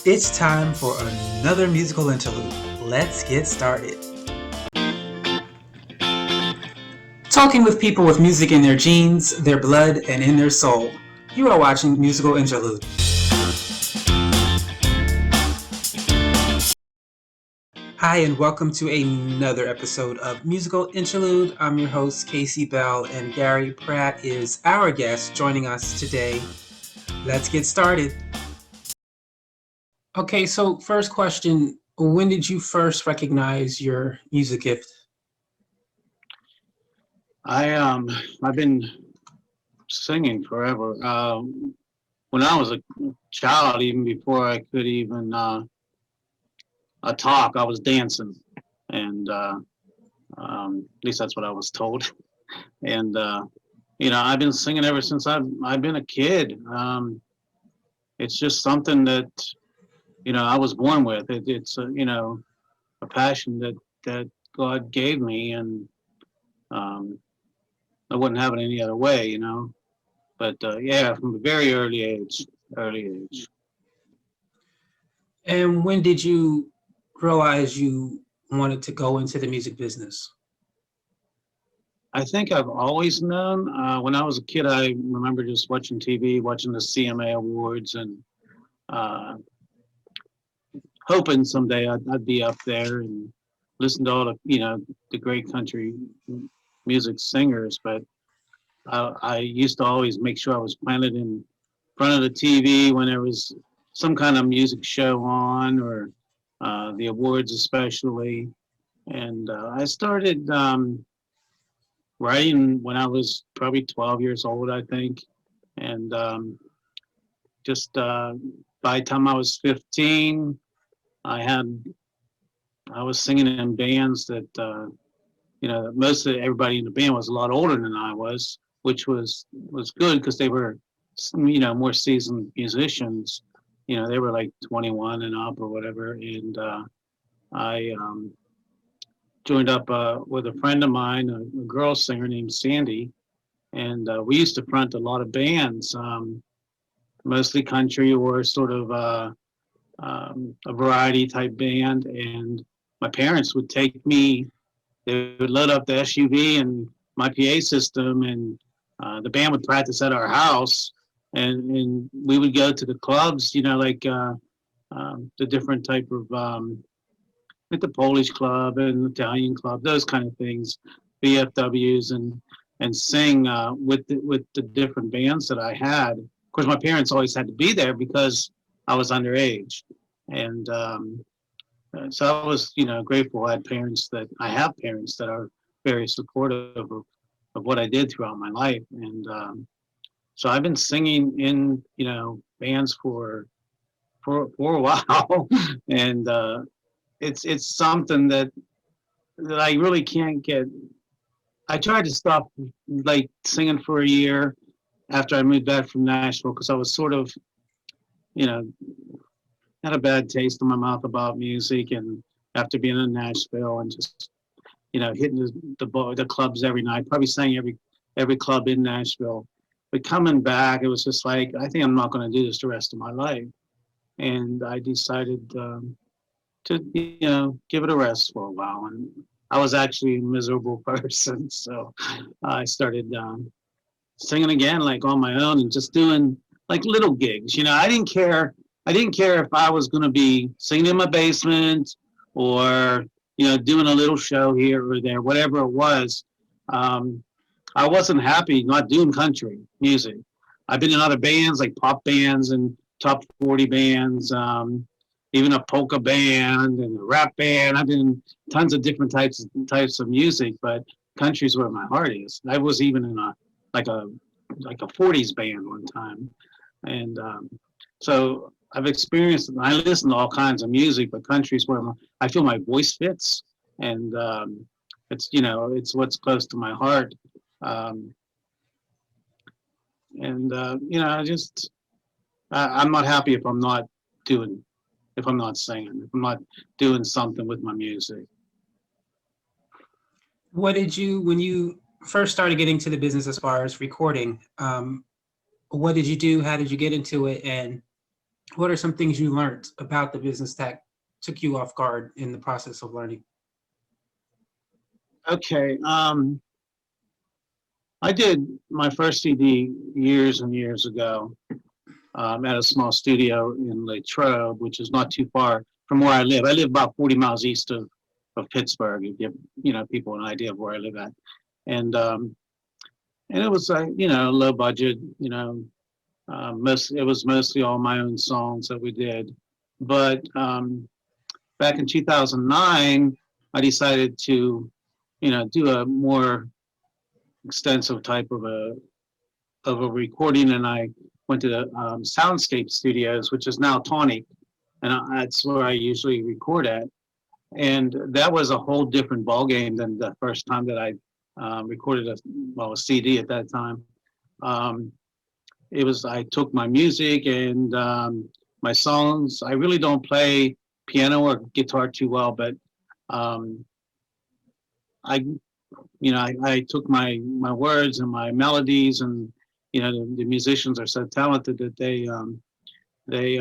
It's time for another musical interlude. Let's get started. Talking with people with music in their genes, their blood, and in their soul. You are watching Musical Interlude. Hi, and welcome to another episode of Musical Interlude. I'm your host, Casey Bell, and Gary Pratt is our guest joining us today. Let's get started. Okay, so first question, when did you first recognize your music gift? I've been singing forever. When I was a child, even before I could even talk, I was dancing, and at least that's what I was told. And I've been singing ever since I've been a kid. It's just something that I was born with. It's a passion that God gave me, and um, I wouldn't have it any other way. But yeah, from a very early age. And when did you realize you wanted to go into the music business? I think I've always known. When I was a kid, I remember just watching TV, watching the CMA awards, and uh, hoping someday I'd be up there and listen to all the great country music singers. But I used to always make sure I was planted in front of the TV when there was some kind of music show on, or the awards especially. And I started writing when I was probably 12 years old, I think. And just by the time I was 15, I had I was singing in bands that most of everybody in the band was a lot older than I was, which was good because they were more seasoned musicians. They were like 21 and up or whatever, and I joined up with a friend of mine, a girl singer named Sandy, and we used to front a lot of bands, mostly country or sort of a variety type band. And my parents would take me; they would load up the SUV and my PA system, and the band would practice at our house, and we would go to the clubs, like the different type of like the Polish club and Italian club, those kind of things, VFWs, and sing with the different bands that I had. Of course, my parents always had to be there because I was underage, and so I was grateful. I have parents that are very supportive of what I did throughout my life, and so I've been singing in bands for a while, and it's something that I really can't get. I tried to stop like singing for a year after I moved back from Nashville because I was sort of, you know, had a bad taste in my mouth about music, and after being in Nashville and just, hitting the clubs every night, probably sang every club in Nashville. But coming back, it was just like, I think I'm not going to do this the rest of my life. And I decided to give it a rest for a while, and I was actually a miserable person, so I started singing again, like on my own, and just doing like little gigs. I didn't care if I was going to be singing in my basement, or doing a little show here or there, whatever it was. um, I wasn't happy not doing country music. I've been in other bands like pop bands and top 40 bands, even a polka band and a rap band. I've been in tons of different types of music, but country's where my heart is. I was even in like a like a 40s band one time, and so I've experienced. I listen to all kinds of music, but country's where I feel my voice fits, and it's what's close to my heart. Um, and I just I'm not happy doing if I'm not singing, if I'm not doing something with my music. When you first started getting to the business as far as recording, what did you do? How did you get into it? And What are some things you learned about the business that took you off guard in the process of learning? Okay. I did my first CD years and years ago at a small studio in Latrobe, which is not too far from where I live. I live about 40 miles east of Pittsburgh. You give people an idea of where I live at, and um, and it was low budget. It was mostly all my own songs that we did. But back in 2009, I decided to do a more extensive type of a recording, and I went to the Soundscape Studios, which is now Tawny, and that's where I usually record at. And that was a whole different ballgame than the first time that I recorded a CD at that time. Um, I took my music and my songs. I really don't play piano or guitar too well, but um, I I took my words and my melodies, and the musicians are so talented that they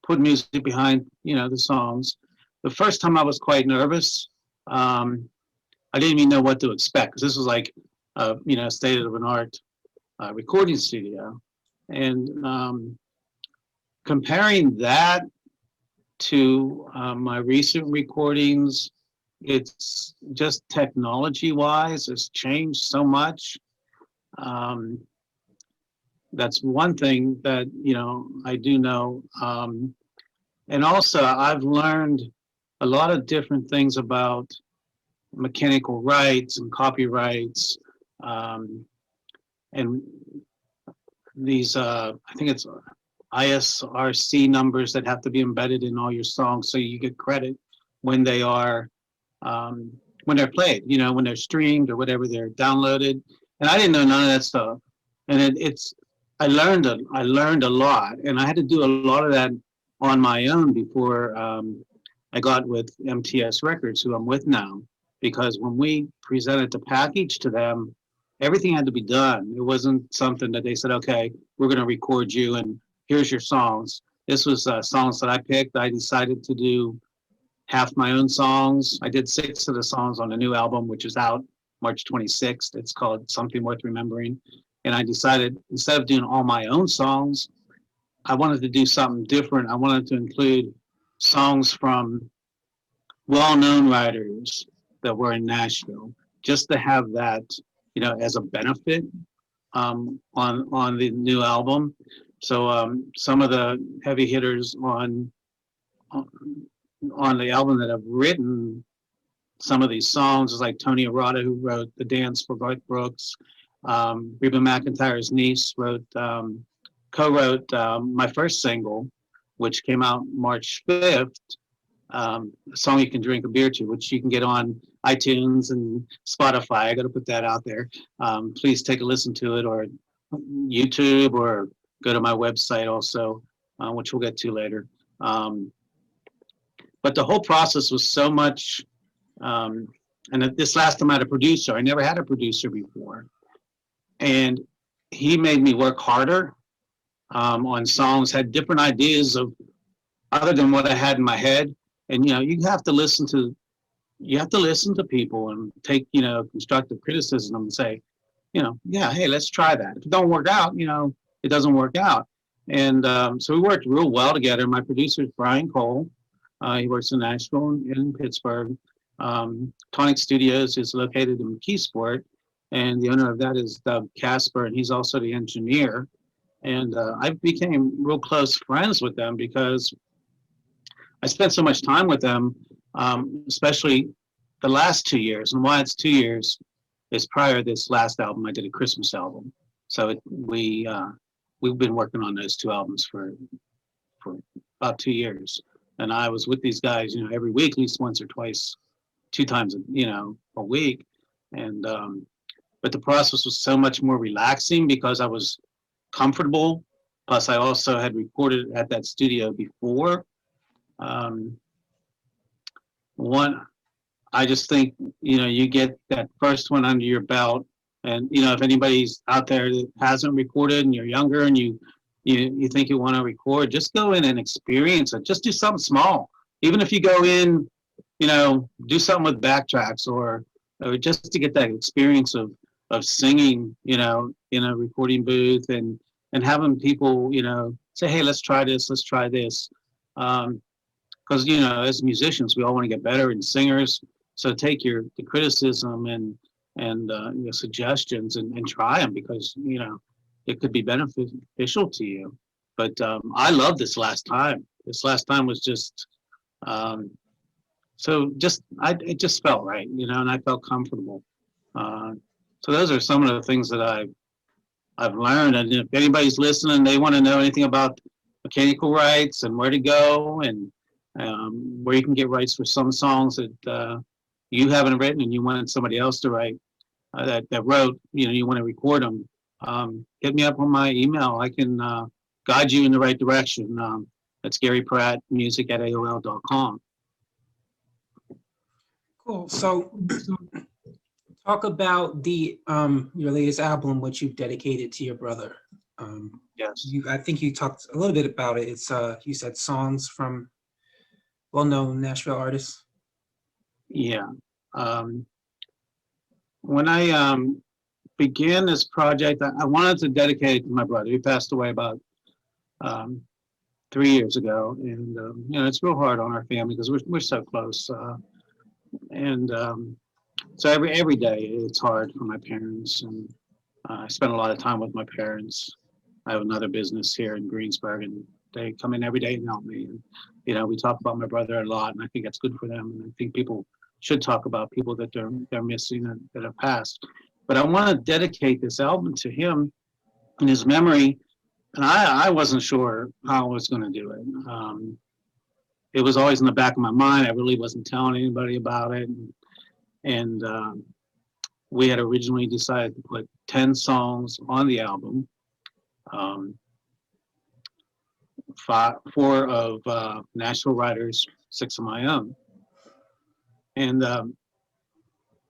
put music behind the songs. The first time I was quite nervous. I didn't even know what to expect, because this was like state of an art recording studio, and comparing that to my recent recordings, it's just technology wise, it's changed so much. Um, that's one thing that I do know. And also, I've learned a lot of different things about mechanical rights and copyrights, um, and these I think it's ISRC numbers that have to be embedded in all your songs so you get credit when they are um, when they're played, when they're streamed or whatever, they're downloaded. And I didn't know none of that stuff. And I learned a lot, and I had to do a lot of that on my own before I got with MTS Records, who I'm with now. Because when we presented the package to them, everything had to be done. It wasn't something that they said, okay, we're going to record you and here's your songs. This was songs that I picked. I decided to do half my own songs. I did 6 of the songs on the new album, which is out March 26th. It's called Something Worth Remembering. And I decided, instead of doing all my own songs, I wanted to do something different. I wanted to include songs from well-known writers that were in Nashville, just to have that, as a benefit on the new album. So some of the heavy hitters on the album that have written some of these songs is like Tony Arata, who wrote The Dance for Garth Brooks. Reba McEntire's niece co-wrote my first single, which came out March 5th, a song you can drink a beer to, which you can get on iTunes and Spotify. I got to put that out there. Please take a listen to it, or YouTube, or go to my website also, which we'll get to later. But the whole process was so much. And this last time I had a producer. I never had a producer before. And he made me work harder on songs, had different ideas of other than what I had in my head. And you have to listen to people and take constructive criticism and say, yeah, hey, let's try that. If it don't work out, it doesn't work out. And so we worked real well together. My producer is Brian Cole. He works in Nashville and in Pittsburgh. Tonic Studios is located in McKeesport, and the owner of that is Doug Casper, and he's also the engineer. And I became real close friends with them because I spent so much time with them, especially the last 2 years. And why it's 2 years is prior to this last album, I did a Christmas album. So we've been working on those 2 albums for about 2 years. And I was with these guys, every week, at least once or twice, 2 times, a week. And but the process was so much more relaxing because I was comfortable. Plus, I also had recorded at that studio before. I just think, you get that first one under your belt. And, if anybody's out there that hasn't recorded and you're younger and you you think you want to record, just go in and experience it. Just do something small. Even if you go in, do something with backtracks, or just to get that experience of singing, in a recording booth, and having people, say, hey, let's try this, let's try this. Because, as musicians, we all want to get better, and singers. So take the criticism and your suggestions, and try them, because, it could be beneficial to you. But I love this last time. This last time was just, it just felt right, and I felt comfortable. Uh, so those are some of the things that I've learned. And if anybody's listening, they want to know anything about mechanical rights and where to go, and where you can get rights for some songs that you haven't written and you wanted somebody else to write, that wrote, you want to record them, hit me up on my email. I can guide you in the right direction. That's Gary Pratt, music@AOL.com. Cool. So talk about the your latest album, which you've dedicated to your brother. Yes. I think you talked a little bit about it. It's you said songs from well-known Nashville artists. Yeah. When I began this project, I wanted to dedicate it to my brother. He passed away about 3 years ago, and it's real hard on our family because we're so close. And so every day it's hard for my parents, and I spend a lot of time with my parents. I have another business here in Greensburg, and they come in every day and help me. And we talk about my brother a lot, and I think that's good for them. And I think people should talk about people that they're missing and that have passed. But I want to dedicate this album to him in his memory. And I wasn't sure how I was going to do it. It was always in the back of my mind. I really wasn't telling anybody about it. And we had originally decided to put 10 songs on the album, 4 of Nashville writers, 6 of my own. And that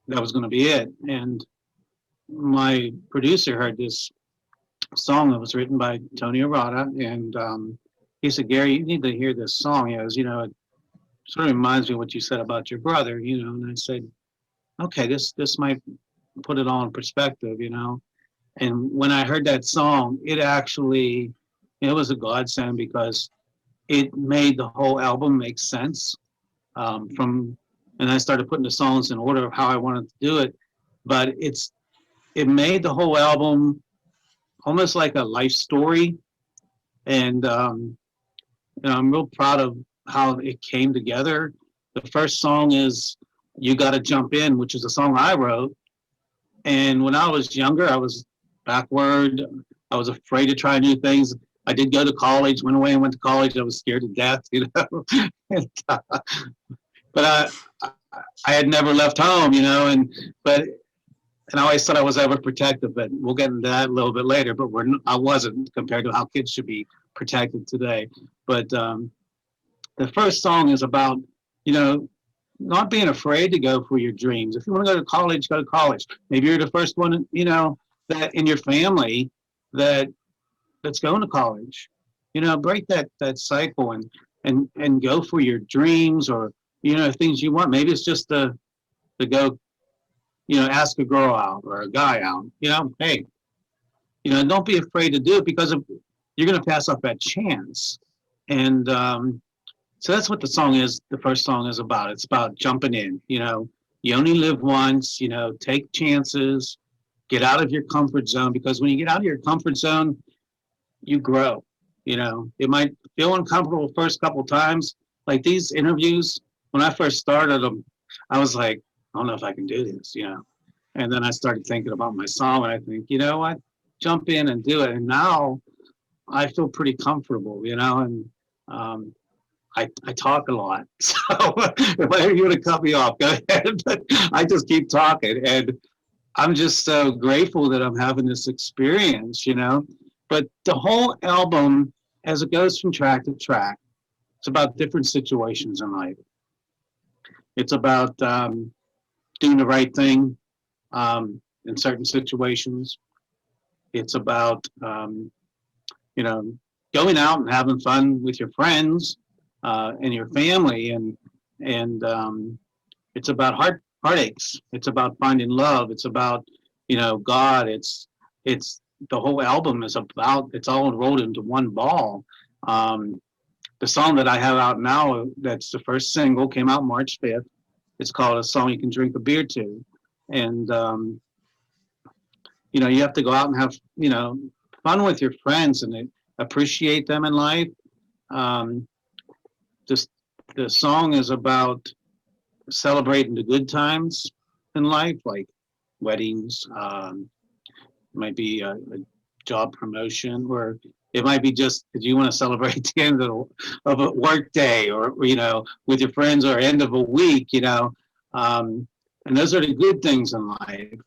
was going to be it. And my producer heard this song that was written by Tony Arata, and he said, Gary, you need to hear this song. He goes, it sort of reminds me of what you said about your brother, and I said, okay, this might put it all in perspective, And when I heard that song, it actually, it was a godsend, because it made the whole album make sense. And I started putting the songs in order of how I wanted to do it, but it made the whole album almost like a life story. And I'm real proud of how it came together. The first song is You Gotta Jump In, which is a song I wrote. And when I was younger, I was backward. I was afraid to try new things. I did go to college, went away and went to college. I was scared to death, and, but I had never left home, and I always thought I was overprotective, but we'll get into that a little bit later. But I wasn't, compared to how kids should be protected today. But the first song is about, not being afraid to go for your dreams. If you want to go to college, go to college. Maybe you're the first one, that in your family that's going to college. Break that cycle and go for your dreams, or things you want. Maybe it's just to go, ask a girl out or a guy out. Hey, don't be afraid to do it, because you're going to pass up that chance. And so that's what the song is. The first song is about. It's about jumping in. You only live once. Take chances. Get out of your comfort zone, because when you get out of your comfort zone, you grow. It might feel uncomfortable the first couple of times. Like these interviews, when I first started them, I was like, I don't know if I can do this, And then I started thinking about my song, and I think, you know what, jump in and do it. And now I feel pretty comfortable, and I talk a lot. So if I hear you to cut me off, go ahead. But I just keep talking, and I'm just so grateful that I'm having this experience, But the whole album, as it goes from track to track, it's about different situations in life. It's about doing the right thing in certain situations. It's about, going out and having fun with your friends and your family, and it's about heartaches. It's about finding love. It's about God. It's the whole album is about. It's all rolled into one ball. Um, the song that I have out now, that's the first single, came out March 5th. It's called "A Song You Can Drink a Beer To," and you have to go out and have fun with your friends and appreciate them in life. Um, just the song is about celebrating the good times in life, like weddings. It might be a job promotion, or it might be just that you want to celebrate the end of a work day, or with your friends, or end of a week. And those are the good things in life.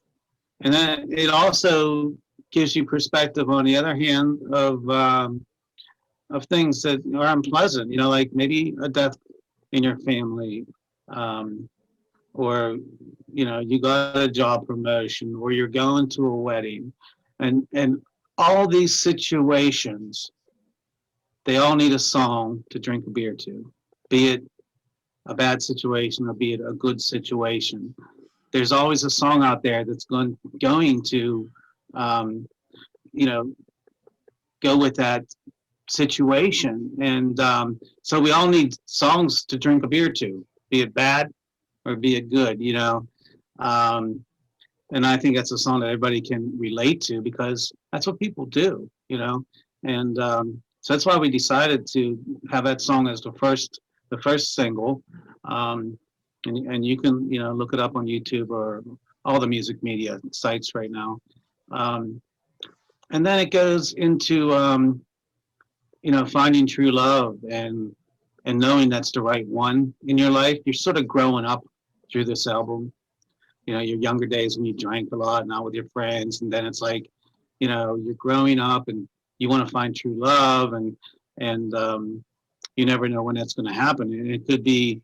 And then it also gives you perspective, on the other hand, of things that are unpleasant. Like maybe a death in your family, um, or you got a job promotion, or you're going to a wedding, and all these situations, they all need a song to drink a beer to, be it a bad situation or be it a good situation. There's always a song out there that's going to um, you know go with that situation, and so we all need songs to drink a beer to, be it bad or be it good. Um, and I think that's a song that everybody can relate to, because that's what people do. And so that's why we decided to have that song as the first single. Um, and you can look it up on YouTube or all the music media sites right now. Um, and then it goes into finding true love, and knowing that's the right one in your life. You're sort of growing up through this album. Your younger days when you drank a lot, not with your friends, and then it's like, you're growing up and you want to find true love, and you never know when that's going to happen. And it could be,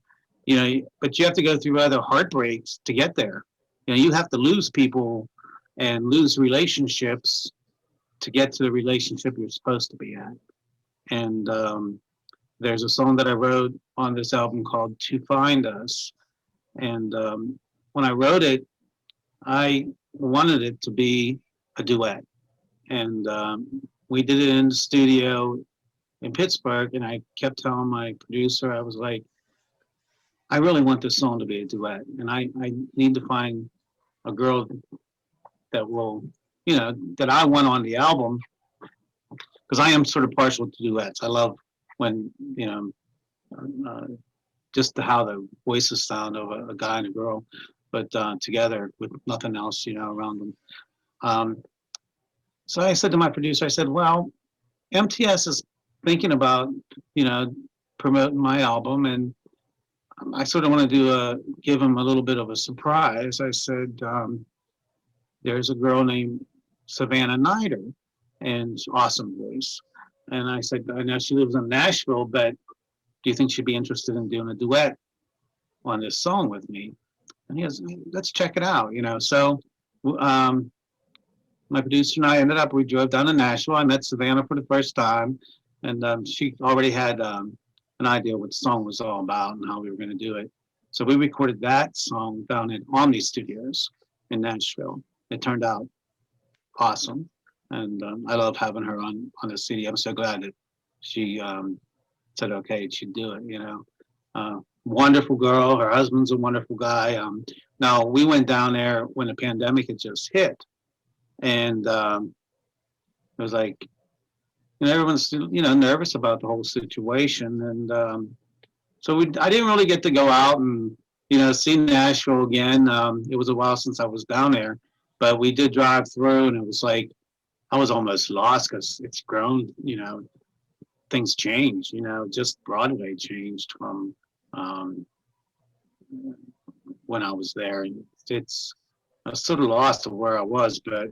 but you have to go through other heartbreaks to get there. You have to lose people and lose relationships to get to the relationship you're supposed to be at. And there's a song that I wrote on this album called "To Find Us," and when I wrote it, I wanted it to be a duet, and we did it in the studio in Pittsburgh. And I kept telling my producer, I was like, I really want this song to be a duet, and I need to find a girl that will, that I want on the album, because I am sort of partial to duets. I love when, uh, just how the voices sound of a guy and a girl, but together with nothing else, around them. Um, so I said to my producer, I said, well, MTS is thinking about, you know, promoting my album, and I sort of want to give him a little bit of a surprise. I said, there's a girl named Savannah Nider, and awesome voice. And I said, I know she lives in Nashville, but do you think she'd be interested in doing a duet on this song with me? And he goes, let's check it out, So um, my producer and I we drove down to Nashville. I met Savannah for the first time, and she already had an idea what the song was all about and how we were going to do it. So we recorded that song down at Omni Studios in Nashville. It turned out awesome, and I love having her on the CD. I'm so glad that she said okay, she'd do it. Wonderful girl. Her husband's a wonderful guy. Now we went down there when the pandemic had just hit, and it was like, everyone's nervous about the whole situation, and so I didn't really get to go out and see Nashville again. It was a while since I was down there, but we did drive through, and it was like I was almost lost because it's grown. Things changed. Just Broadway changed from when I was there, and I was sort of lost of where I was, but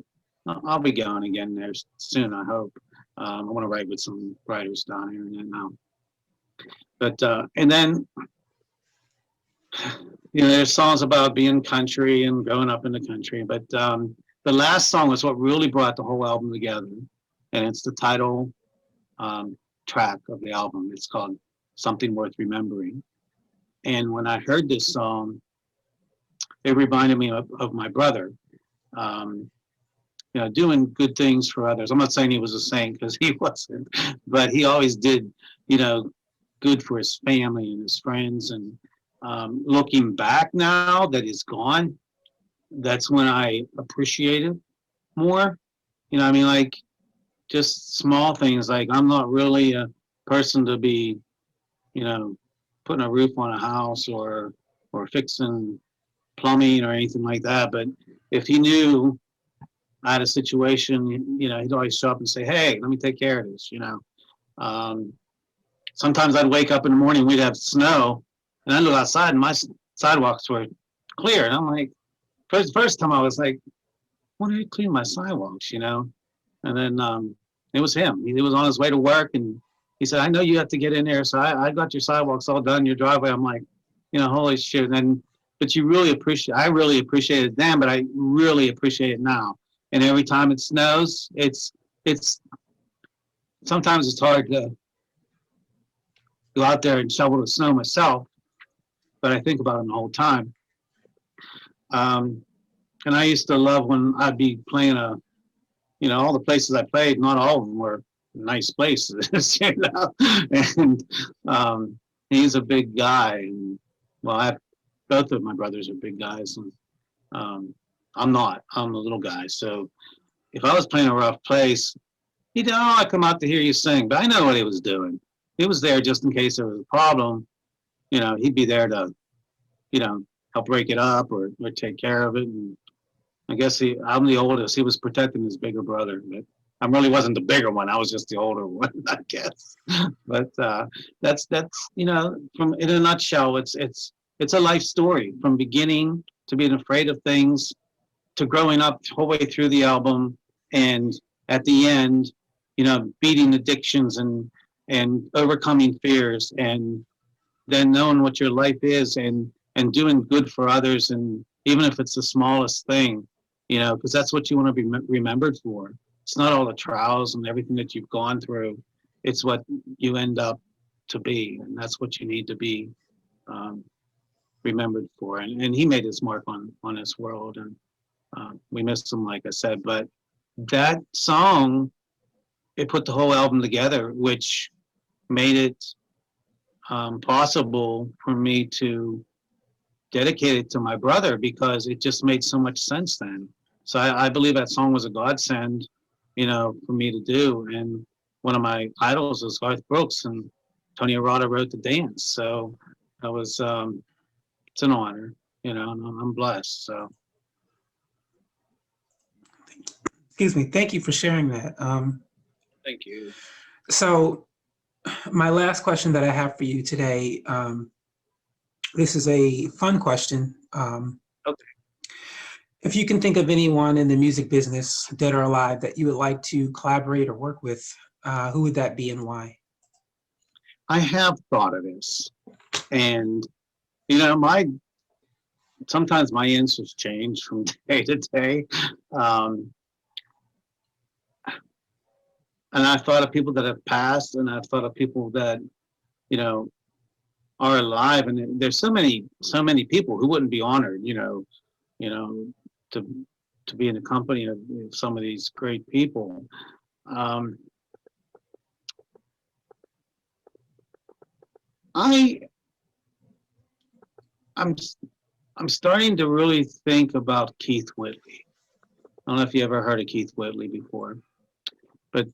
I'll be going again there soon, I hope. I want to write with some writers down here, and then and then there's songs about being country and growing up in the country, but the last song is what really brought the whole album together, and it's the title track of the album. It's called Something Worth Remembering. And when I heard this song, it reminded me of my brother, um, doing good things for others. I'm not saying he was a saint, because he wasn't, but he always did, good for his family and his friends. And looking back now that he's gone, that's when I appreciate it more. I mean, like, just small things, like I'm not really a person to be, you know, putting a roof on a house or fixing plumbing or anything like that. But if he knew I had a situation, he'd always show up and say, "Hey, let me take care of this." Um, Sometimes I'd wake up in the morning, we'd have snow, and I'd look outside, and my sidewalks were clear, and I'm like, first time I was like, "When do you clean my sidewalks?" And then it was him. He was on his way to work, and he said, "I know you have to get in there, so I got your sidewalks all done, your driveway." I'm like, holy shit. But I really appreciate it then, but I really appreciate it now. And every time it snows, it's sometimes it's hard to go out there and shovel the snow myself, but I think about him the whole time. And I used to love when I'd be playing all the places I played, not all of them were nice places, And he's a big guy. And, well, both of my brothers are big guys, and I'm not. I'm a little guy. So if I was playing a rough place, he'd, I come out to hear you sing, but I know what he was doing. He was there just in case there was a problem. He'd be there to, help break it up or take care of it. And I guess I'm the oldest. He was protecting his bigger brother, but I really wasn't the bigger one. I was just the older one, I guess. But that's from in a nutshell, it's a life story, from beginning to being afraid of things to growing up the whole way through the album, and at the end, beating addictions and overcoming fears, and then knowing what your life is, and doing good for others, and even if it's the smallest thing, because that's what you want to be remembered for. It's not all the trials and everything that you've gone through. It's what you end up to be, and that's what you need to be remembered for. And he made his mark on this world, and we missed him, like I said. But that song, it put the whole album together, which made it possible for me to dedicate it to my brother, because it just made so much sense then. So I believe that song was a godsend, for me to do. And one of my idols was Garth Brooks, and Tony Arata wrote the dance. So that was, it's an honor, and I'm blessed. So. Excuse me. Thank you for sharing that. Thank you. So my last question that I have for you today, this is a fun question. Okay. If you can think of anyone in the music business, dead or alive, that you would like to collaborate or work with, who would that be and why? I have thought of this, and sometimes my answers change from day to day. And I've thought of people that have passed, and I've thought of people that, are alive. And there's so many people who wouldn't be honored, to be in the company of some of these great people. I'm starting to really think about Keith Whitley. I don't know if you ever heard of Keith Whitley before, but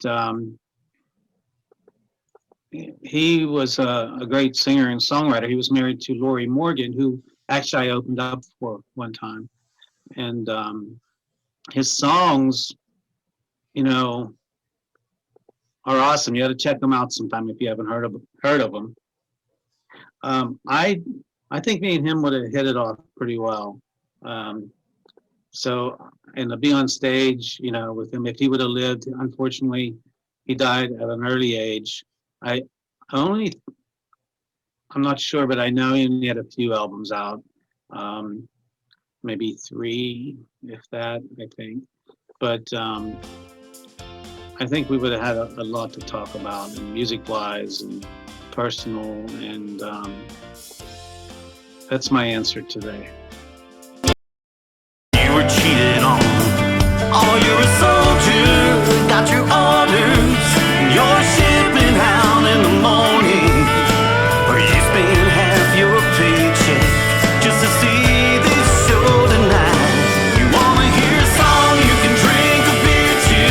he was a great singer and songwriter. He was married to Lori Morgan, who actually I opened up for one time. And his songs, are awesome. You got to check them out sometime if you haven't heard of them. I think me and him would have hit it off pretty well. So, and to be on stage, with him, if he would have lived, unfortunately, he died at an early age. I'm not sure, but I know he had a few albums out, maybe 3, if that, I think. But I think we would have had a lot to talk about, and music-wise and personal, and that's my answer today. You were cheated on. Oh, you're a soldier, got your orders. You're shipping out in the morning, where you spend half your paycheck just to see this show tonight. You wanna hear a song you can drink a beer to,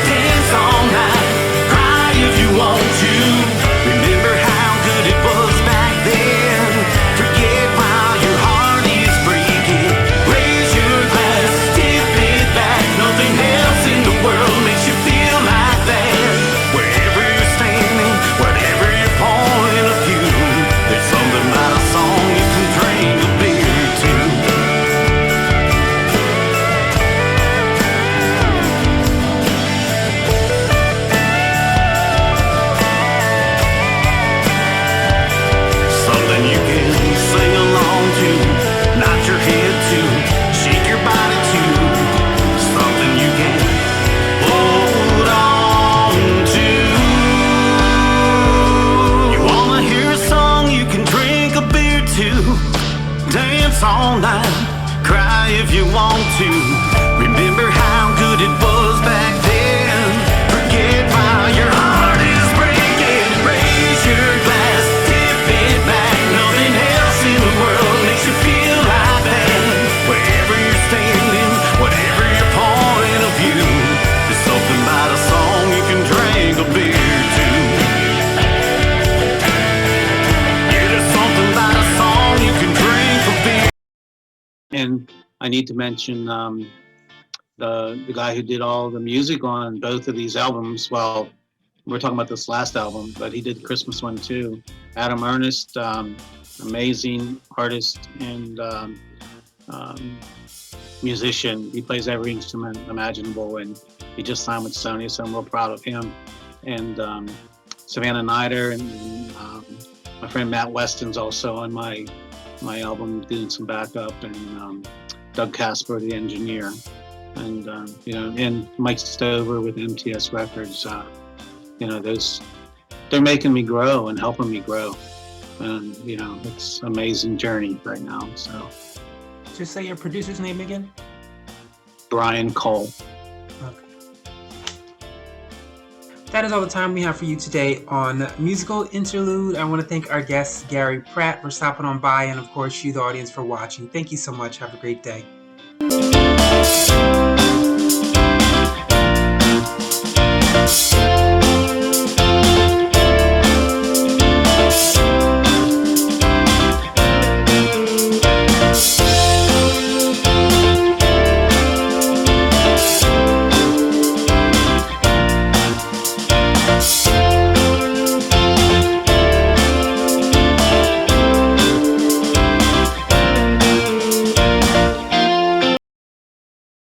dance all night, cry if you want to. Remember how good it was back then. Forget while your heart is breaking. Raise your glass, tip it back. Nothing else in the world makes you feel like that. Wherever you're standing, whatever your point of view, there's something about a song you can drink a beer to. Something you can sing along to, nod your head to, shake your body to. Something you can hold on to. You wanna hear a song you can drink a beer to, dance all night, cry if you want to. Remember how good it was back then. Forget while your heart is breaking. Raise your glass, tip it back. Nothing else in the world makes you feel like that. Wherever you're standing, whatever your point of view, there's something about a song you can drink a beer to. Yeah, there's something about a song you can drink a beer. And I need to mention the guy who did all the music on both of these albums. Well, we're talking about this last album, but he did the Christmas one too. Adam Ernest, amazing artist and musician. He plays every instrument imaginable, and he just signed with Sony, so I'm real proud of him. And Savannah Nider and my friend Matt Weston's also on my album, doing some backup, and Doug Casper, the engineer, and and Mike Stover with MTS Records. They're making me grow and helping me grow, and it's an amazing journey right now. So, Just say your producer's name again. Brian Cole. Okay. That is all the time we have for you today on Musical Interlude. I want to thank our guest, Gary Pratt, for stopping on by, and of course, you, the audience, for watching. Thank you so much. Have a great day.